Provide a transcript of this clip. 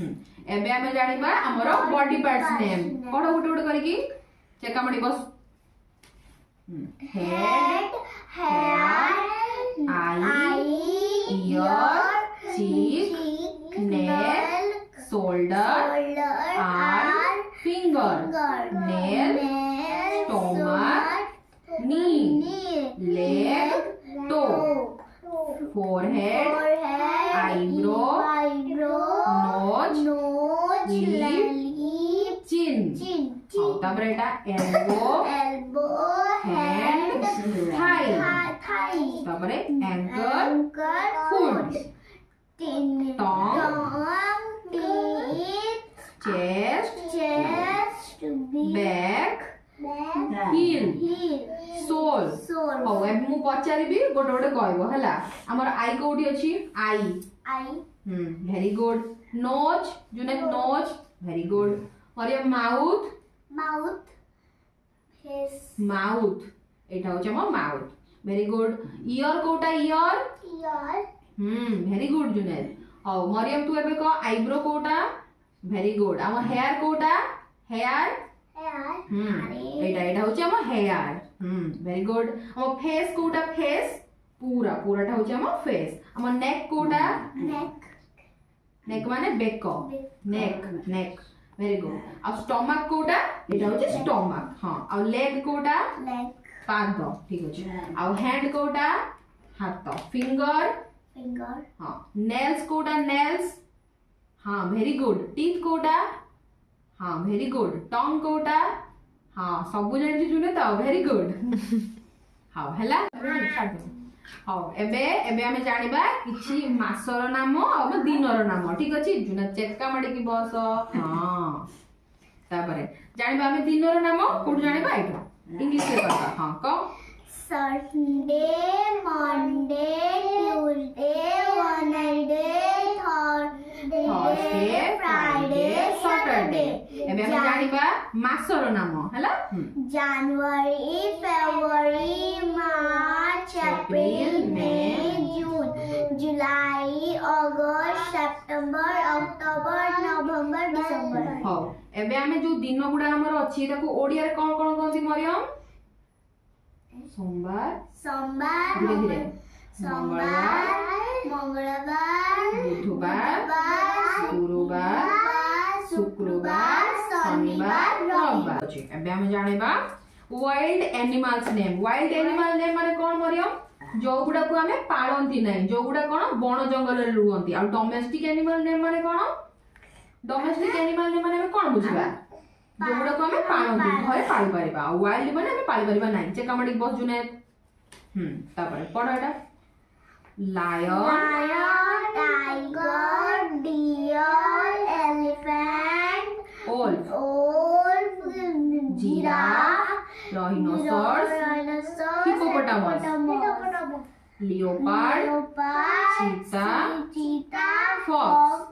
एबे आमे जानिबा हमरो बॉडी पार्ट्स नेम पढ गुटे गुटे करिकी चेकामडी बस head hair eye ear cheek neck shoulder arm finger nail stomach knee leg toe forehead eyebrow nose lip chin तापर एटा elbow hand thigh तापर ankle foot tongue teeth chest back heel sole हो अब मु पचारिबी गोटे गोटे कहबो हला हमर आई कोडी अछि आई वेरी गुड नोज जुने नोज वेरी गुड और ये माउथ फेस माउथ एटा होचे हमर माउथ वेरी गुड ईयर कोटा ईयर वेरी गुड जुने हो मरियम तू एबे को आईब्रो कोटा वेरी गुड हमर हेयर कोटा हेयर एटा होचे हमर हेयर वेरी गुड हम फेस कोटा फेस पूरा पूराटा होचे हम फेस हम नेक कोटा नेक माने बेको नेक वेरी गुड आ स्टमक कोटा एटा होचे स्टमक हां आ लेग कोटा लेग पाद ठीक होचे आ हैंड कोटा हाथ फिंगर हां नेल्स कोटा नेल्स हां वेरी गुड टीथ कोटा हां वेरी गुड टंग कोटा हाँ सब जानि जुने त वेरी गुड हां हला हां एबे आमे जानिबा किछि मासर नाम और दिनर नाम ठीक अछि जुना चेक्का माडी की बस हां तापरे जानिबा आमे दिनर नाम कोड जानिबा एटा इंग्लिश रे करबा हां को Sunday Monday Tuesday Wednesday Thursday Friday Saturday एबे हम जानिबा मासर नाम हला जनवरी फरवरी मार्च अप्रैल मई जून जुलाई अगस्त सितंबर अक्टोबर नवंबर डिसेंबर हो एबे आमे जो दिन गुडा हमर अछि ताको ओडिया रे कोन कोन कहंती मरियम सोमवार धीरे धीरे मंगलवार बुधवार गुरुवार शुक्रवार शनिवार रविवार अछि एबे हम जानिबा वाइल्ड एनिमल्स नेम माने कोन मरियम जो गुडा को हमें पाळंती नै जो गुडा कोन बण जंगल रे रुहंती आ डोमेस्टिक एनिमल नेम माने कोन डोमेस्टिक एनिमल नेम माने हम कोन बुझिबा जो गुडा को हमें पाळंती घरे पाळी परिबा वाइल्ड माने हम पाळी परिबा नै जे कामडी बस जुने तापर पढाटा lion tiger deer elephant wolf giraffe rhinoceros hippopotamus leopard cheetah fox